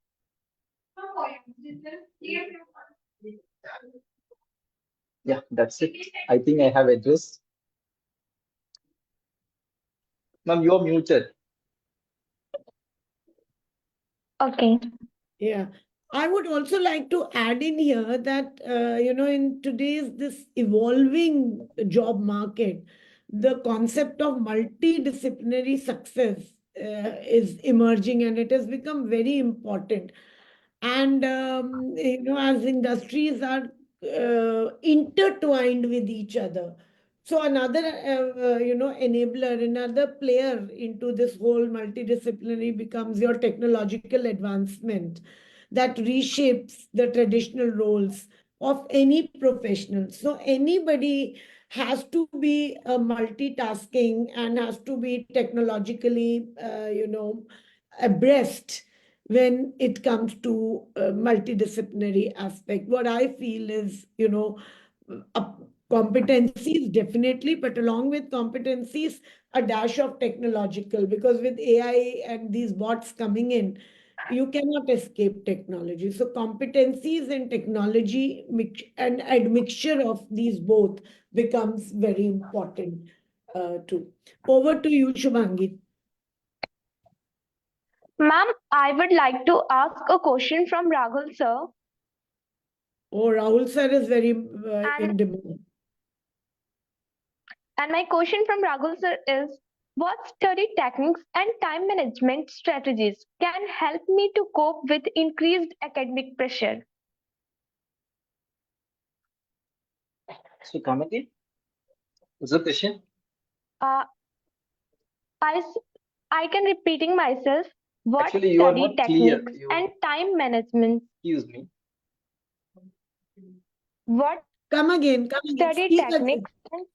Speaker 5: Yeah, that's it. I think I have addressed. Ma'am, you're muted.
Speaker 2: Okay.
Speaker 3: Yeah. I would also like to add in here that, in today's this evolving job market, the concept of multidisciplinary success is emerging and it has become very important. And, as industries are intertwined with each other. So another, enabler, another player into this whole multidisciplinary becomes your technological advancement that reshapes the traditional roles of any professional. So anybody has to be multitasking and has to be technologically, abreast when it comes to multidisciplinary aspect. What I feel is, a competencies definitely, but along with competencies, a dash of technological, because with AI and these bots coming in, you cannot escape technology. So competencies and technology and admixture of these both becomes very important too. Over to you, Shubhangi.
Speaker 2: Ma'am, I would like to ask a question from Rahul sir.
Speaker 3: Oh, Rahul sir is very in
Speaker 2: And,
Speaker 3: demand.
Speaker 2: and my question from Rahul sir is, what study techniques and time management strategies can help me to cope with increased academic pressure?
Speaker 5: So come again. What's the question?
Speaker 2: Uh, I can repeating myself. What
Speaker 5: Actually, you are
Speaker 2: study
Speaker 5: not clear.
Speaker 2: techniques and time management?
Speaker 5: Excuse me.
Speaker 2: What
Speaker 3: Come again,
Speaker 2: study
Speaker 3: speak again.
Speaker 2: techniques and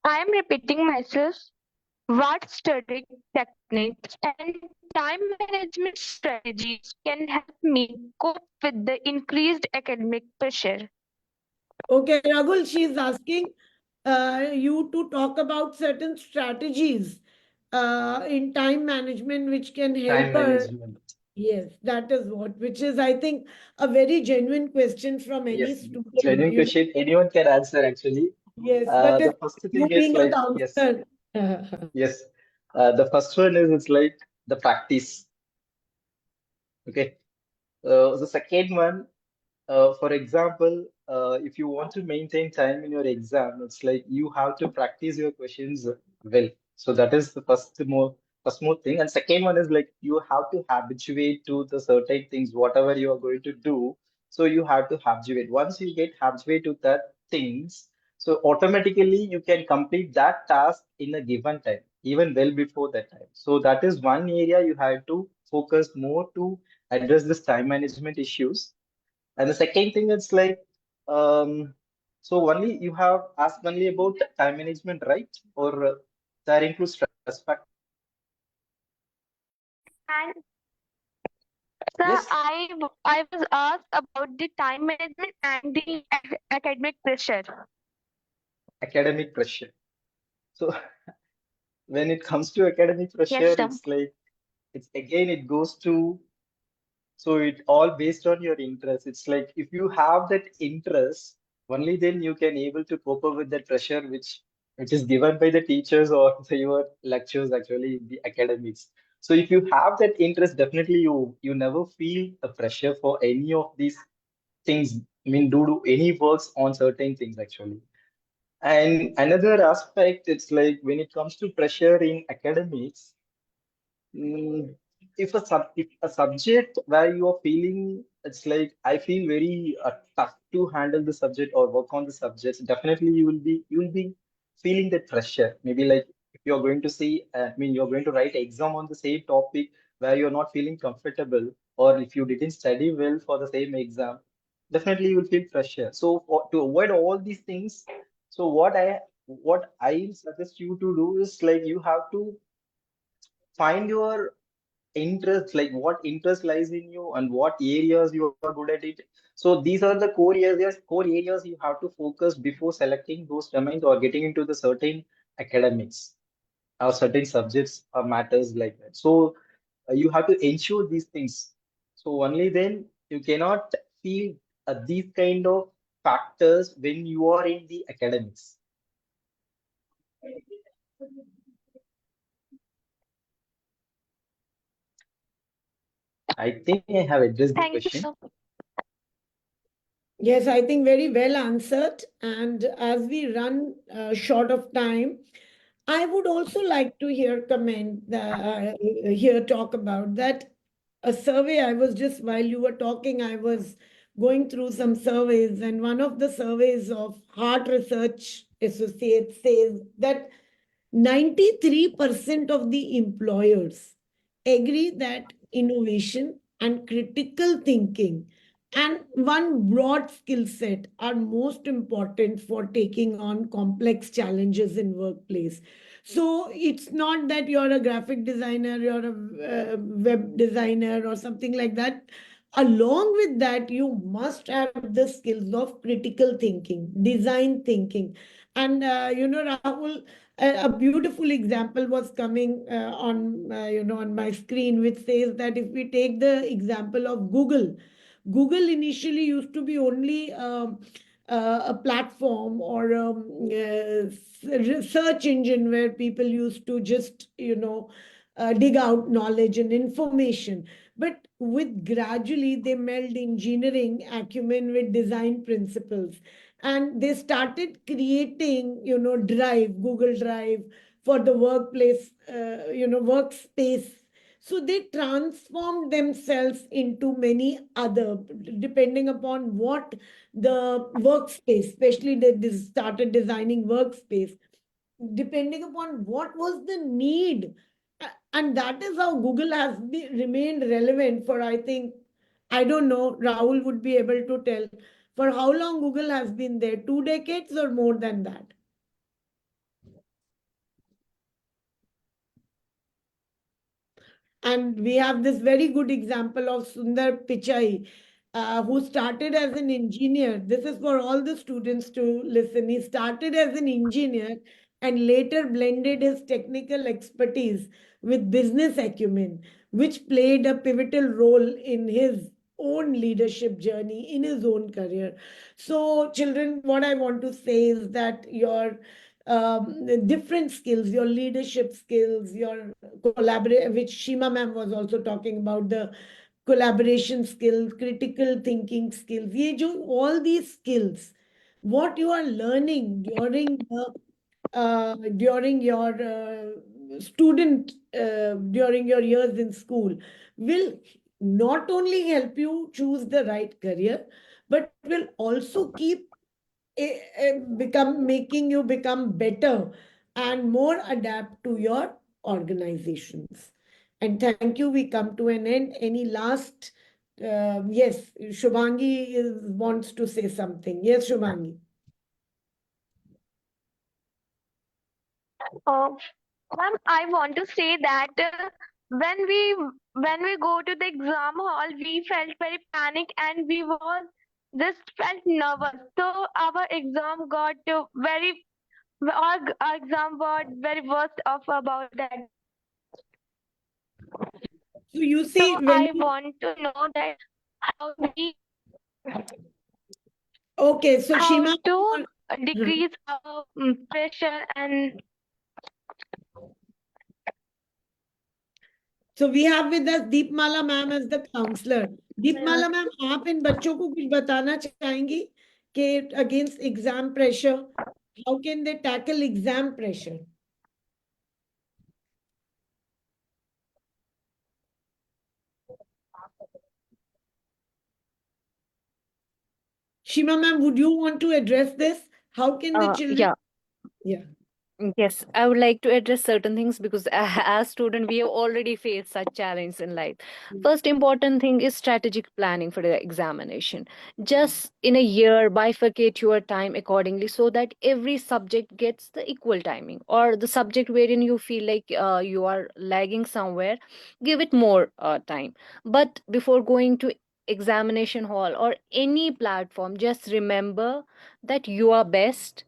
Speaker 2: I am repeating myself. What study techniques and time management strategies can help me cope with the increased academic pressure?
Speaker 3: Okay, Rahul, she is asking you to talk about certain strategies in time management which can help
Speaker 5: Time
Speaker 3: her.
Speaker 5: management.
Speaker 3: Yes, that is what, which is, I think, a very genuine question from any
Speaker 5: Yes,
Speaker 3: student.
Speaker 5: genuine question. Anyone can answer actually.
Speaker 3: Yes, that is
Speaker 5: The first
Speaker 3: you
Speaker 5: thing is
Speaker 3: being a
Speaker 5: like, yes,
Speaker 3: counselor.
Speaker 5: yes. The first one is it's like the practice. Okay. The second one, for example, if you want to maintain time in your exam, it's like you have to practice your questions well. So that is the first more thing. And second one is like you have to habituate to the certain things, whatever you are going to do. So you have to habituate. Once you get habituate to that things, so automatically you can complete that task in a given time, even well before that time. So that is one area you have to focus more to address this time management issues. And the second thing is like, so only you have asked only about time management, right? Or that includes stress factor?
Speaker 2: And sir,
Speaker 5: Yes,
Speaker 2: I was asked about the time management and the academic pressure.
Speaker 5: academic pressure. So when it comes to academic
Speaker 2: Yes,
Speaker 5: pressure,
Speaker 2: sir.
Speaker 5: it's like, it's again, it goes to, so it all based on your interest. It's like if you have that interest, only then you can able to cope up with that pressure which is given by the teachers or your lectures actually in the academics. So if you have that interest, definitely you never feel the pressure for any of these things. I mean, do any works on certain things actually. And another aspect, it's like when it comes to pressure in academics, Mm, if a subject where you are feeling it's like I feel very tough to handle the subject or work on the subjects, definitely you will be feeling that pressure. Maybe like if you're going to see, I mean you're going to write exam on the same topic where you're not feeling comfortable, or if you didn't study well for the same exam, definitely you will feel pressure. So to avoid all these things, so what I suggest you to do is like you have to find your interest, like what interest lies in you and what areas you are good at it. So these are the core areas you have to focus before selecting those domains or getting into the certain academics or certain subjects or matters like that. So you have to ensure these things. So only then you cannot feel these kind of factors when you are in the academics. I think I have addressed the
Speaker 2: Thank you,
Speaker 5: question.
Speaker 2: sir.
Speaker 3: Yes, I think very well answered. And as we run short of time, I would also like to hear talk about that. A survey I was just while you were talking, I was going through some surveys, and one of the surveys of Heart Research Associates says that 93% of the employers agree that innovation and critical thinking and one broad skill set are most important for taking on complex challenges in workplace. So it's not that you're a graphic designer, you're a web designer or something like that. Along with that, you must have the skills of critical thinking, design thinking. And Rahul, a beautiful example was coming on my screen, which says that if we take the example of Google initially used to be only a platform or search engine where people used to just dig out knowledge and information. But with gradually they meld engineering acumen with design principles, and they started creating Google Drive for the workplace, workspace. So they transformed themselves into many other, depending upon what the workspace, especially they started designing workspace depending upon what was the need. And that is how Google has remained relevant for, I think, I don't know, Rahul would be able to tell, for how long Google has been there, 2 decades or more than that. And we have this very good example of Sundar Pichai, who started as an engineer. This is for all the students to listen. He started as an engineer and later blended his technical expertise with business acumen, which played a pivotal role in his own leadership journey in his own career. So, children, what I want to say is that your different skills, your leadership skills, your collaborate, which Shima ma'am was also talking about, the collaboration skills, critical thinking skills, all these skills, what you are learning during your during your years in school will not only help you choose the right career, but will also keep making you become better and more adapt to your organizations. And thank you. We come to an end. Any last? Yes, Shubhangi wants to say something. Yes, Shubhangi.
Speaker 2: Uh, Ma'am, I want to say that when we go to the exam hall, we felt very panic and we was just felt nervous. So our exam got our exam got very worst of about that.
Speaker 3: So you
Speaker 2: So
Speaker 3: see,
Speaker 2: I want to know that how we
Speaker 3: okay, so
Speaker 2: how
Speaker 3: Shima,
Speaker 2: to decrease our pressure and
Speaker 3: so we have with us Deepmala ma'am as the counselor. Deepmala ma'am, आप इन बच्चों को कुछ बताना चाहेंगी कि against exam pressure, how can they tackle exam pressure? Shima ma'am, would you want to address this? How can the children?
Speaker 4: Yeah.
Speaker 3: Yeah.
Speaker 4: Yes, I would like to address certain things because as student we have already faced such challenge in life. First important thing is strategic planning for the examination. Just in a year, bifurcate your time accordingly so that every subject gets the equal timing, or the subject wherein you feel like you are lagging somewhere, give it more time. But before going to examination hall or any platform, just remember that you are best.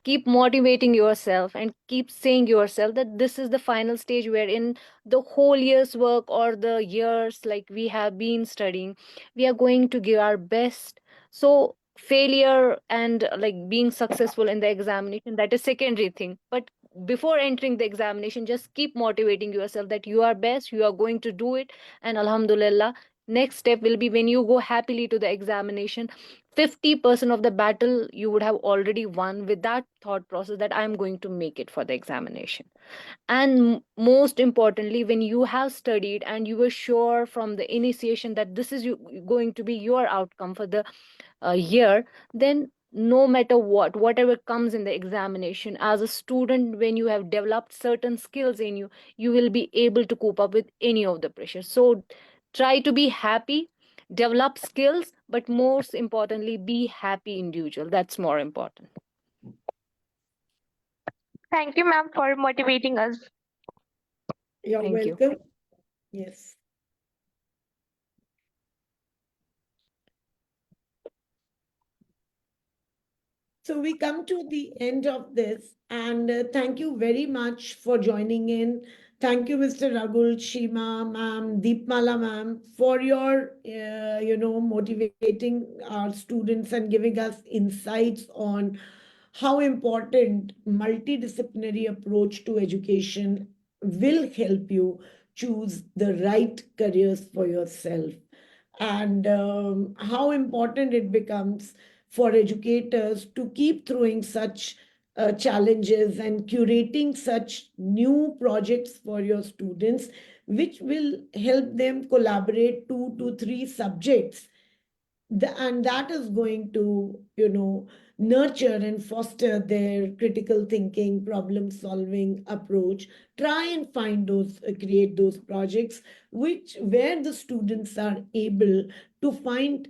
Speaker 4: Keep motivating yourself and keep saying yourself that this is the final stage wherein the whole year's work or the years like we have been studying, we are going to give our best. So failure and like being successful in the examination, that is secondary thing. But before entering the examination, just keep motivating yourself that you are best, you are going to do it. And alhamdulillah, next step will be when you go happily to the examination, 50% of the battle you would have already won with that thought process that I'm going to make it for the examination. And most importantly, when you have studied and you were sure from the initiation that this is going to be your outcome for the year, then no matter whatever comes in the examination, as a student, when you have developed certain skills in you, you will be able to cope up with any of the pressure. So try to be happy, develop skills, but most importantly, be happy individual. That's more important.
Speaker 2: thank you, ma'am, for motivating us.
Speaker 3: You're
Speaker 4: Thank you.
Speaker 3: welcome. Yes. So we come to the end of this, and thank you very much for joining in. Thank you, Mr. Ragul, Shima, ma'am, Deepmala, ma'am, for your, motivating our students and giving us insights on how important multidisciplinary approach to education will help you choose the right careers for yourself, and how important it becomes for educators to keep throwing such challenges and curating such new projects for your students, which will help them collaborate 2 to 3 subjects, and that is going to nurture and foster their critical thinking, problem solving approach. Try and find those create those projects where the students are able to find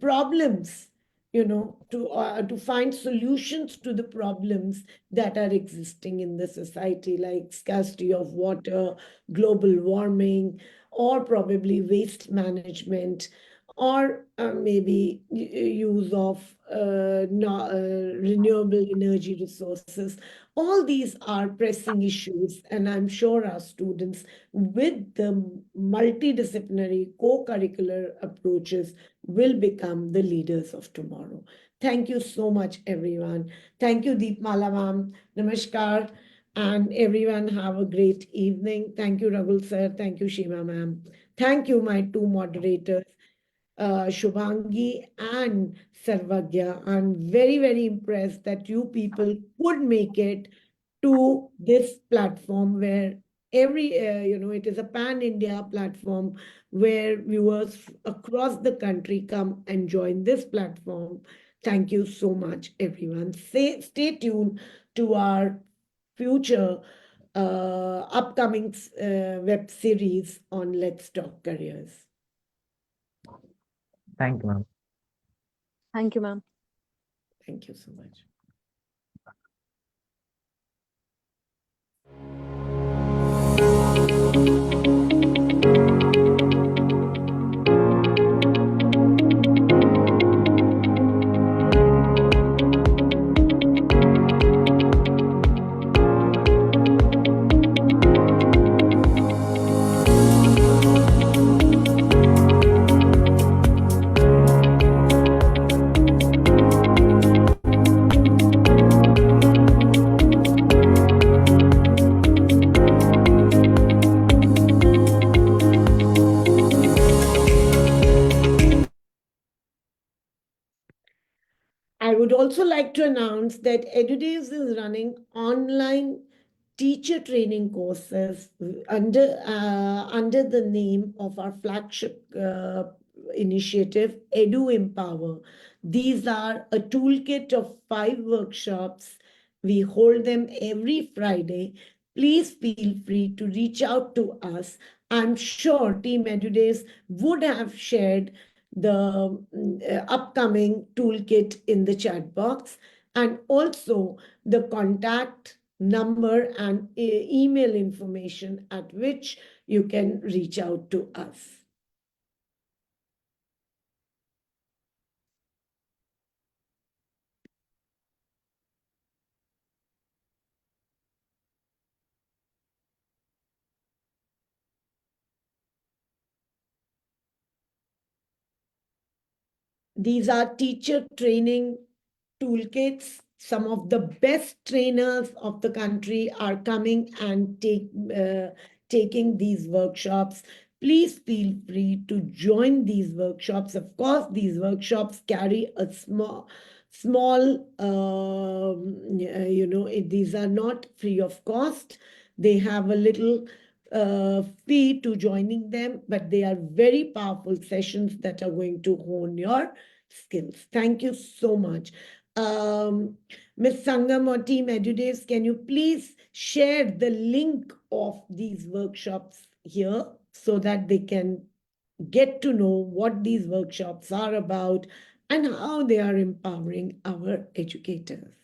Speaker 3: problems, to find solutions to the problems that are existing in the society, like scarcity of water, global warming, or probably waste management, or maybe use of renewable energy resources. All these are pressing issues, and I'm sure our students, with the multidisciplinary co-curricular approaches, will become the leaders of tomorrow. Thank you so much, everyone. Thank you, Deepmala ma'am. Namaskar. And everyone have a great evening. Thank you, Ragul sir. Thank you, Shima ma'am. Thank you, my two moderators, Shubhangi and Sarvagya. I'm very, very impressed that you people could make it to this platform where it is a pan-India platform where viewers across the country come and join this platform. Thank you so much, everyone. Stay tuned to our future upcoming web series on Let's Talk Careers.
Speaker 7: Thank you, ma'am.
Speaker 4: Thank you, ma'am.
Speaker 3: Thank you so much. I would also like to announce that Edudevs is running online teacher training courses under the name of our flagship initiative, Edu Empower. These are a toolkit of 5 workshops. We hold them every Friday. Please feel free to reach out to us. I'm sure Team Edudevs would have shared the upcoming toolkit in the chat box, and also the contact number and email information at which you can reach out to us. These are teacher training toolkits. Some of the best trainers of the country are coming and taking these workshops. Please feel free to join these workshops. Of course, these workshops carry a small, these are not free of cost. They have a little fee to joining them, but they are very powerful sessions that are going to hone your skills. Thank you so much. Ms. Sangam or Team Edudevs, can you please share the link of these workshops here so that they can get to know what these workshops are about and how they are empowering our educators?